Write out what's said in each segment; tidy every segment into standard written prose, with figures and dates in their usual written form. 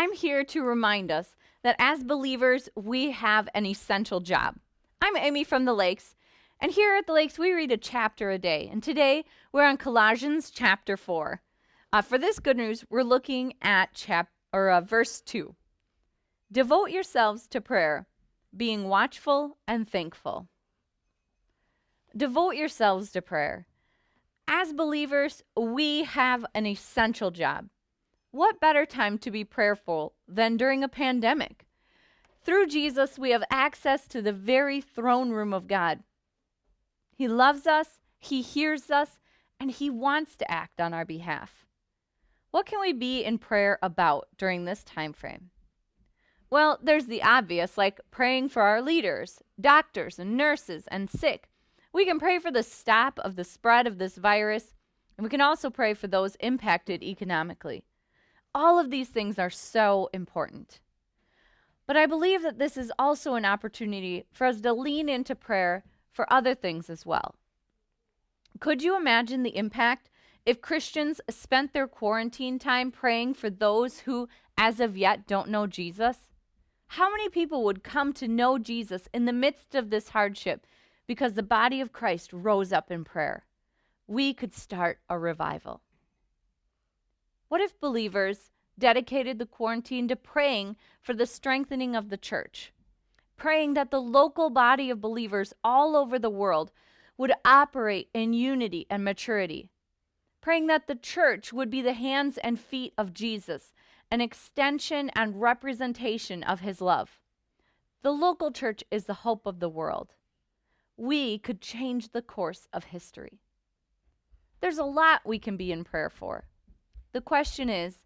I'm here to remind us that as believers, we have an essential job. I'm Amy from the Lakes, and here at the Lakes, we read a chapter a day. And today, we're on Colossians chapter 4. For this good news, we're looking at verse 2. Devote yourselves to prayer, being watchful and thankful. Devote yourselves to prayer. As believers, we have an essential job. What better time to be prayerful than during a pandemic? Through Jesus, we have access to the very throne room of God. He loves us, He hears us, and He wants to act on our behalf. What can we be in prayer about during this time frame? Well, there's the obvious, like praying for our leaders, doctors and nurses, and sick. We can pray for the stop of the spread of this virus, and we can also pray for those impacted economically. All of these things are so important. But I believe that this is also an opportunity for us to lean into prayer for other things as well. Could you imagine the impact if Christians spent their quarantine time praying for those who, as of yet, don't know Jesus? How many people would come to know Jesus in the midst of this hardship because the body of Christ rose up in prayer? We could start a revival. What if believers dedicated the quarantine to praying for the strengthening of the church, praying that the local body of believers all over the world would operate in unity and maturity, praying that the church would be the hands and feet of Jesus, an extension and representation of His love? The local church is the hope of the world. We could change the course of history. There's a lot we can be in prayer for. The question is,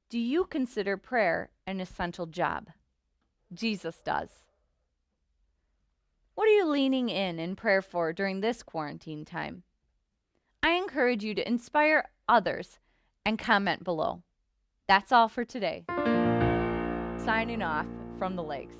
do you consider prayer an essential job? Jesus does. What are you leaning in prayer for during this quarantine time? I encourage you to inspire others and comment below. That's all for today. Signing off from the Lakes.